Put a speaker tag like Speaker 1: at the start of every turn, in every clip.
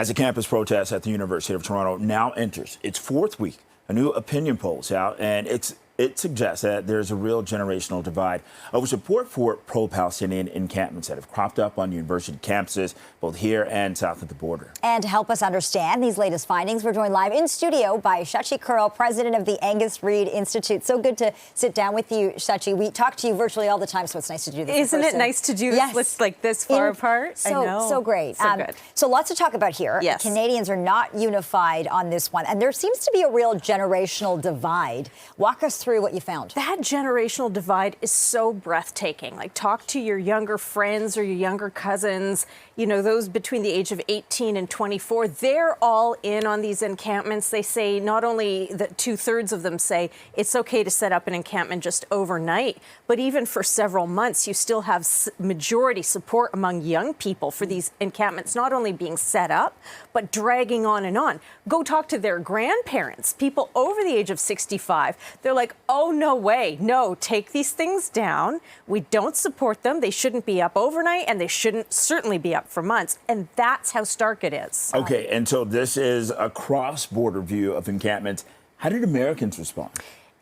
Speaker 1: As a campus protest at the University of Toronto now enters its fourth week, a new opinion poll is out, and it suggests that there's a real generational divide over support for pro-Palestinian encampments that have cropped up on university campuses, both here and south of the border.
Speaker 2: And to help us understand these latest findings, we're joined live in studio by Shachi Kurl, president of the Angus Reid Institute. So good to sit down with you, Shachi. We talk to you virtually all the time, so it's nice to do this.
Speaker 3: Isn't it nice to do this like this far apart?
Speaker 2: I know. So great.
Speaker 3: So good.
Speaker 2: So lots to talk about here.
Speaker 3: Yes.
Speaker 2: Canadians are not unified on this one, and there seems to be a real generational divide. Walk us through what you found.
Speaker 3: That generational divide is so breathtaking. Like, talk to your younger friends or your younger cousins, you know, those between the age of 18 and 24. They're all in on these encampments. They say, not only that 2/3 of them say it's okay to set up an encampment just overnight, but even for several months, you still have majority support among young people for these encampments, not only being set up, but dragging on and on. Go talk to their grandparents, people over the age of 65. They're like, oh, no way. No, take these things down. We don't support them. They shouldn't be up overnight, and they shouldn't certainly be up for months. And that's how stark it is.
Speaker 1: Okay, and so this is a cross-border view of encampments. How did Americans respond?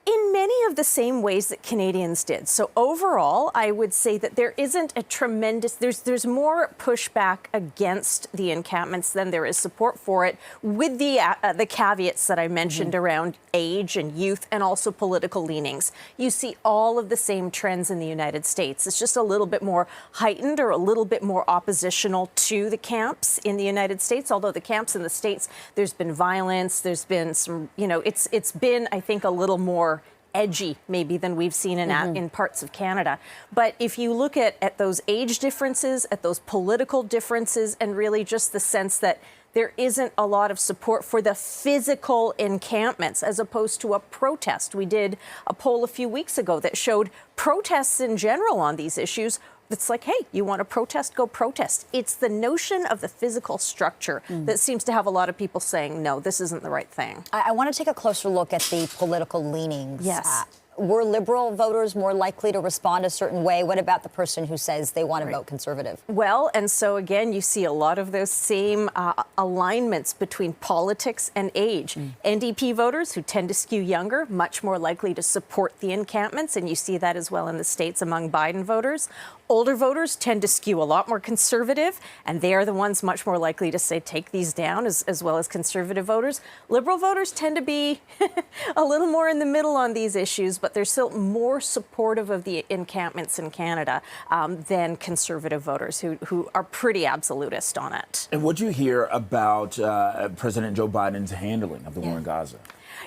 Speaker 3: In many of the same ways that Canadians did. So overall, I would say that there isn't a tremendous, there's more pushback against the encampments than there is support for it, with the caveats that I mentioned around age and youth and also political leanings. You see all of the same trends in the United States. It's just a little bit more heightened or a little bit more oppositional to the camps in the United States. Although the camps in the States, there's been violence, there's been some, you know, it's been, I think, a little more edgy maybe than we've seen in parts of Canada. But if you look at those age differences, at those political differences, and really just the sense that there isn't a lot of support for the physical encampments as opposed to a protest. We did a poll a few weeks ago that showed protests in general on these issues. It's like, hey, you want to protest, go protest. It's the notion of the physical structure that seems to have a lot of people saying, no, this isn't the right thing.
Speaker 2: I want to take a closer look at the political leanings.
Speaker 3: Yes.
Speaker 2: Were Liberal voters more likely to respond a certain way? What about the person who says they want to vote Conservative?
Speaker 3: Well, and so again, you see a lot of those same alignments between politics and age. NDP voters, who tend to skew younger, much more likely to support the encampments, and you see that as well in the States among Biden voters. Older voters tend to skew a lot more conservative, and they are the ones much more likely to say take these down, as well as conservative voters. Liberal voters tend to be a little more in the middle on these issues, but they're still more supportive of the encampments in Canada than conservative voters who are pretty absolutist on it.
Speaker 1: And what do you hear about President Joe Biden's handling of the war in Gaza?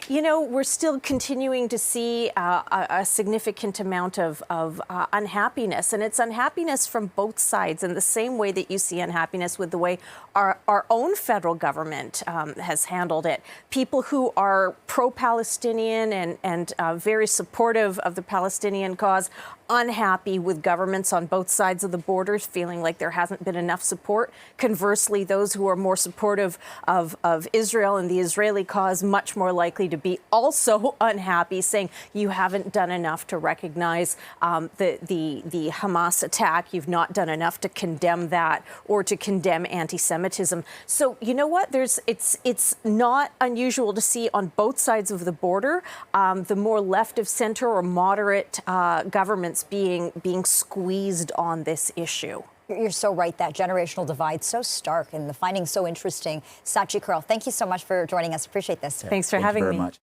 Speaker 3: You know, we're still continuing to see a significant amount of unhappiness, and it's unhappiness from both sides in the same way that you see unhappiness with the way our own federal government has handled it. People who are pro-Palestinian and very supportive of the Palestinian cause, unhappy with governments on both sides of the borders, feeling like there hasn't been enough support. Conversely, those who are more supportive of Israel and the Israeli cause, much more likely to be also unhappy, saying you haven't done enough to recognize the Hamas attack. You've not done enough to condemn that or to condemn anti-Semitism. So you know what? It's not unusual to see on both sides of the border the more left of center or moderate governments being squeezed on this issue.
Speaker 2: You're so right. That generational divide so stark, and the findings so interesting. Shachi Kurl, thank you so much for joining us. Appreciate this.
Speaker 3: Thanks for having me.